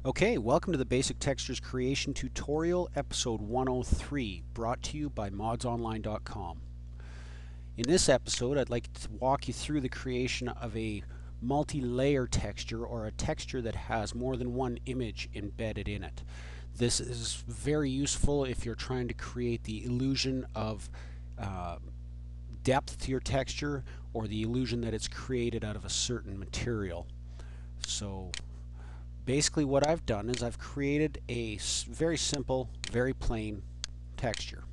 Okay, welcome to the Basic Textures Creation Tutorial, episode 103, brought to you by modsonline.com. In this episode, I'd like to walk you through the creation of a multi-layer texture, or a texture that has more than one image embedded in it. This is very useful if you're trying to create the illusion of depth to your texture, or the illusion that it's created out of a certain material. So basically what I've done is I've created a very simple, very plain texture.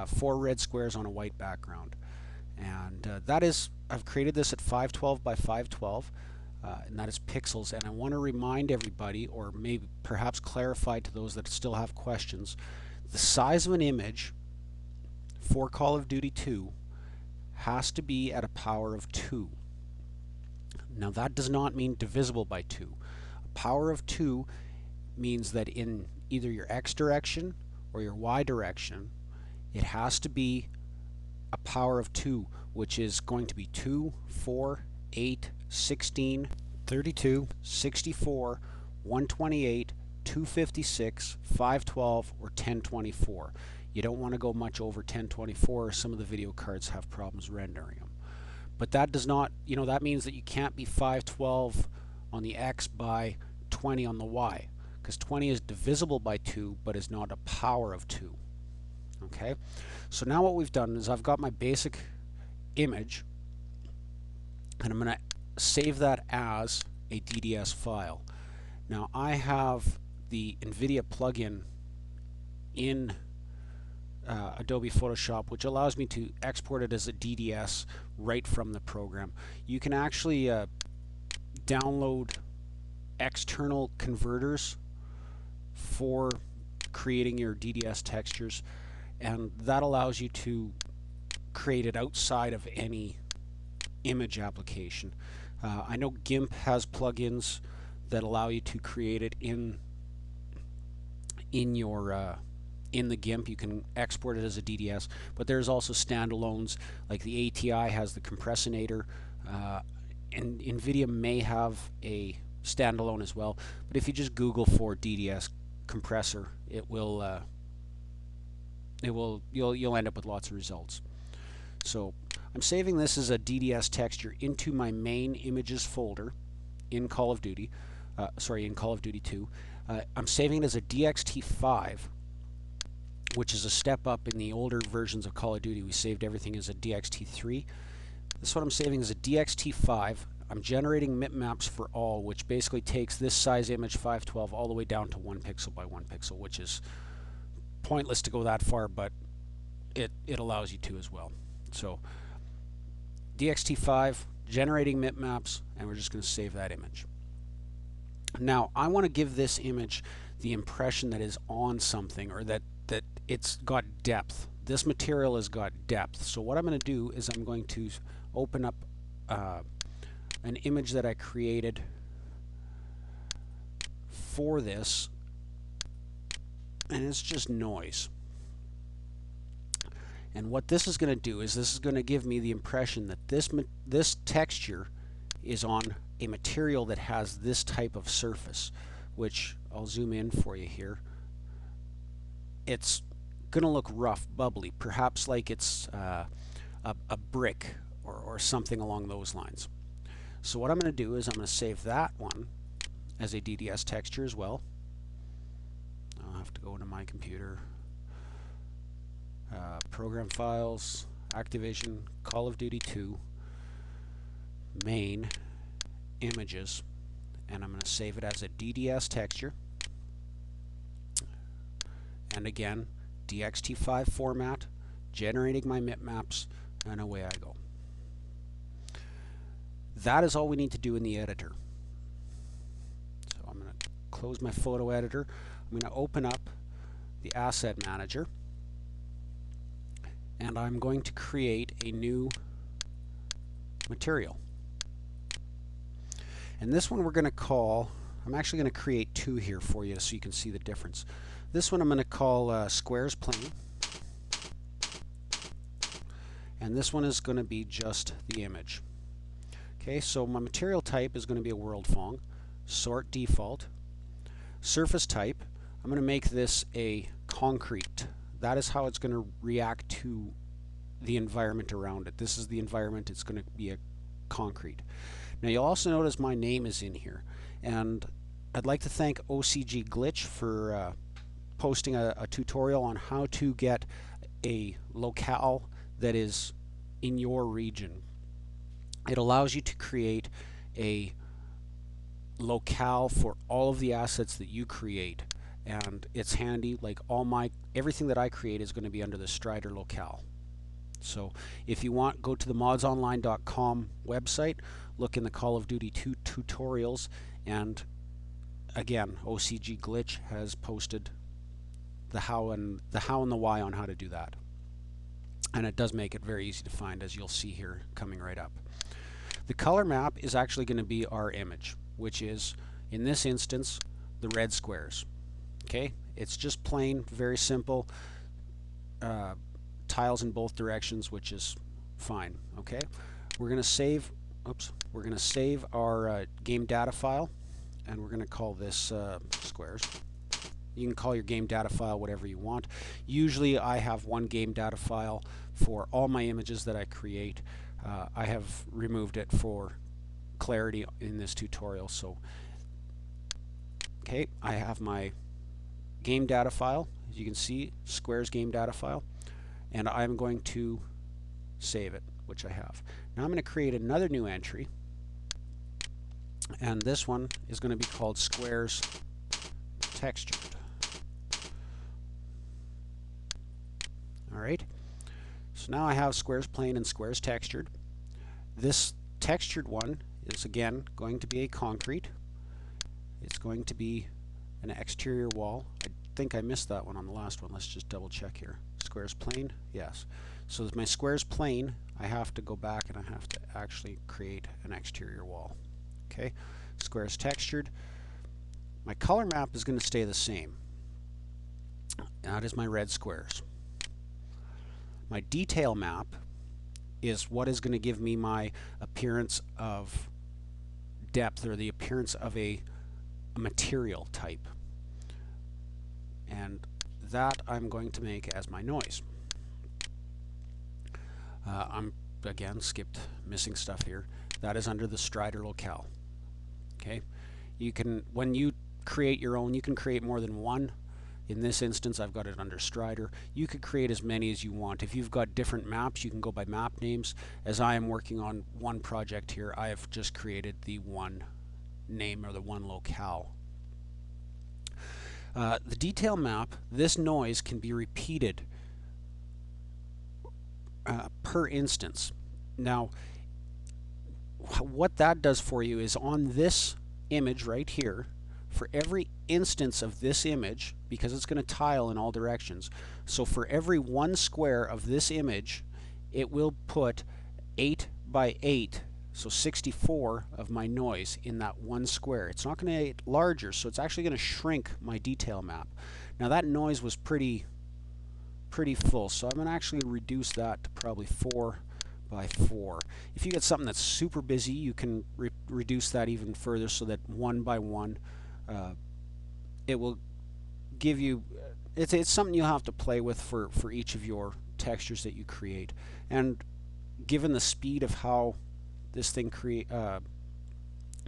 4 red squares on a white background. And I've created this at 512 by 512, and that is pixels. And I want to remind everybody, or maybe perhaps clarify to those that still have questions, the size of an image for Call of Duty 2 has to be at a power of 2. Now that does not mean divisible by 2. A power of 2 means that in either your x direction or your y direction, it has to be a power of 2, which is going to be 2, 4, 8, 16, 32, 64, 128, 256, 512, or 1024. You don't want to go much over 1024, or some of the video cards have problems rendering them. But that does not, that means that you can't be 512 on the x by 20 on the y, because 20 is divisible by 2 but is not a power of 2. Okay, so now what we've done is I've got my basic image, and I'm going to save that as a DDS file. Now I have the NVIDIA plugin in Adobe Photoshop, which allows me to export it as a DDS right from the program. You can actually download external converters for creating your DDS textures, and that allows you to create it outside of any image application. I know GIMP has plugins that allow you to create it in the GIMP. You can export it as a DDS, but there's also standalones, like the ATI has the compressinator, and NVIDIA may have a standalone as well. But if you just Google for DDS compressor, you'll end up with lots of results. So I'm saving this as a DDS texture into my main images folder in Call of Duty, in Call of Duty 2. I'm saving it as a DXT5, which is a step up. In the older versions of Call of Duty, we saved everything as a DXT3. This is what I'm saving as a DXT5. I'm generating bitmaps for all, which basically takes this size image 512 all the way down to 1 pixel by 1 pixel, which is pointless to go that far, but it allows you to as well. So DXT5, generating bitmaps, and we're just going to save that image. Now I want to give this image the impression that is on something, or that it's got depth. This material has got depth. So what I'm going to do is I'm going to open up an image that I created for this, and it's just noise. And what this is going to do is this is going to give me the impression that this texture is on a material that has this type of surface, which I'll zoom in for you here. It's going to look rough, bubbly, perhaps like it's a brick or something along those lines. So what I'm going to do is I'm going to save that one as a DDS texture as well. I'll have to go into my computer, program files, Activision, Call of Duty 2, main, images, and I'm going to save it as a DDS texture. And again, DXT5 format, generating my bitmaps, and away I go. That is all we need to do in the editor. So I'm going to close my photo editor. I'm going to open up the Asset Manager, and I'm going to create a new material. And this one we're going to call, I'm actually going to create 2 here for you so you can see the difference. This one I'm going to call Squares Plane, and this one is going to be just the image. Okay, so my material type is going to be a world fong, sort default, Surface type, I'm going to make this a concrete. That is how it's going to react to the environment around it. This is the environment, it's going to be a concrete. Now you'll also notice my name is in here, and I'd like to thank OCG Glitch for posting a tutorial on how to get a locale that is in your region. It allows you to create a locale for all of the assets that you create, and it's handy. Like everything that I create is going to be under the StrYdeR locale. So if you want, go to the modsonline.com website, look in the Call of Duty 2 tutorials, and again, OCG Glitch has posted the how and the why on how to do that. And it does make it very easy to find, as you'll see here coming right up. The color map is actually going to be our image, which is, in this instance, the red squares. Okay, it's just plain, very simple, tiles in both directions, which is fine. Okay, we're going to save. We're going to save our game data file, and we're going to call this squares. You can call your game data file whatever you want. Usually I have one game data file for all my images that I create. I have removed it for clarity in this tutorial. So, okay, I have my game data file, as you can see, squares game data file, and I'm going to save it, which I have. Now I'm going to create another new entry, and this one is going to be called squares textured. Alright, so now I have squares plain and squares textured. This textured one is again going to be a concrete. It's going to be an exterior wall. I think I missed that one on the last one. Let's just double check here. Squares plain, yes. So with my squares plain, I have to go back and I have to actually create an exterior wall. Okay, squares textured. My color map is going to stay the same. That is my red squares. My detail map is what is going to give me my appearance of depth, or the appearance of a material type. And that I'm going to make as my noise. I'm again missing stuff here. That is under the StrYdeR locale. Okay, you can, when you create your own, you can create more than one. In this instance, I've got it under StrYdeR. You could create as many as you want. If you've got different maps, you can go by map names. As I am working on one project here, I have just created the one name, or the one locale. The detail map, this noise can be repeated per instance. Now, what that does for you is, on this image right here, for every instance of this image, because it's going to tile in all directions, so for every one square of this image, it will put 8 by 8, so 64 of my noise in that one square. It's not going to get larger, so it's actually going to shrink my detail map. Now that noise was pretty full, so I'm going to actually reduce that to probably 4 by 4. If you get something that's super busy, you can reduce that even further, so that 1 by 1, it will give you, it's something you'll have to play with for each of your textures that you create. And given the speed of how this thing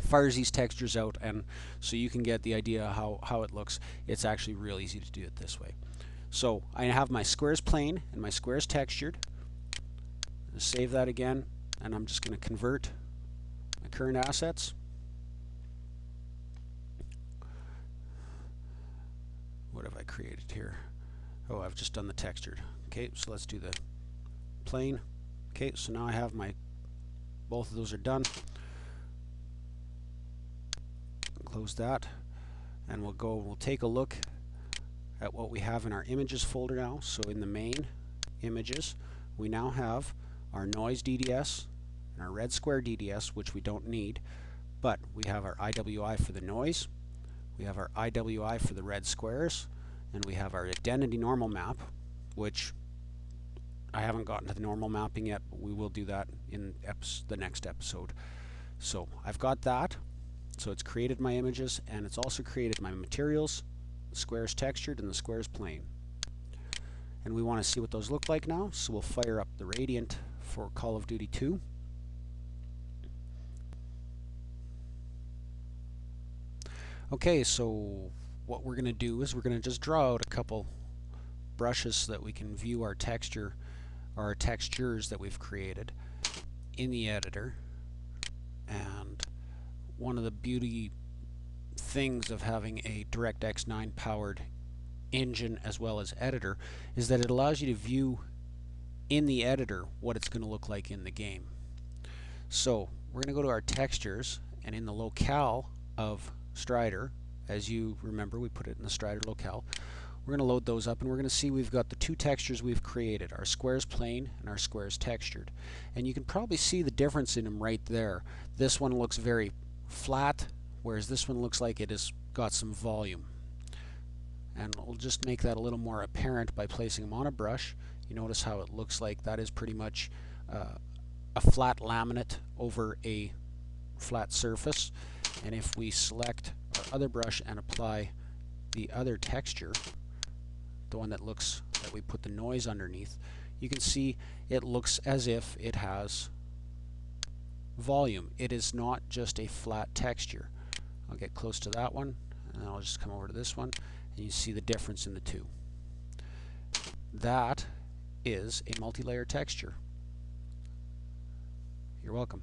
fires these textures out, and so you can get the idea how it looks, it's actually real easy to do it this way. So I have my squares plain and my squares textured. Save that again, and I'm just going to convert my current assets. What have I created here? Oh, I've just done the textured. Okay, so let's do the plain. Okay, so now I have both of those are done. Close that, and we'll take a look at what we have in our images folder now. So in the main images, we now have our noise DDS and our red square DDS, which we don't need, but we have our IWI for the noise, we have our IWI for the red squares, and we have our identity normal map, which I haven't gotten to the normal mapping yet, but we will do that in the next episode. So I've got that. So it's created my images, and it's also created my materials, the squares textured and the squares plane. And we want to see what those look like now, so we'll fire up the Radiant for Call of Duty 2. Okay, so what we're going to do is we're going to just draw out a couple brushes so that we can view our texture, or our textures that we've created in the editor. And one of the beauty things of having a DirectX 9 powered engine as well as editor is that it allows you to view in the editor what it's going to look like in the game. So we're going to go to our textures, and in the locale of StrYdeR, as you remember, we put it in the StrYdeR locale. We're going to load those up, and we're going to see we've got the two textures we've created, our squares plane and our squares textured. And you can probably see the difference in them right there. This one looks very flat, whereas this one looks like it has got some volume. And we'll just make that a little more apparent by placing them on a brush. You notice how it looks like that is pretty much a flat laminate over a flat surface. And if we select our other brush and apply the other texture, the one that we put the noise underneath, you can see it looks as if it has volume. It is not just a flat texture. I'll get close to that one, and I'll just come over to this one, and you see the difference in the two. That is a multi-layer texture. You're welcome.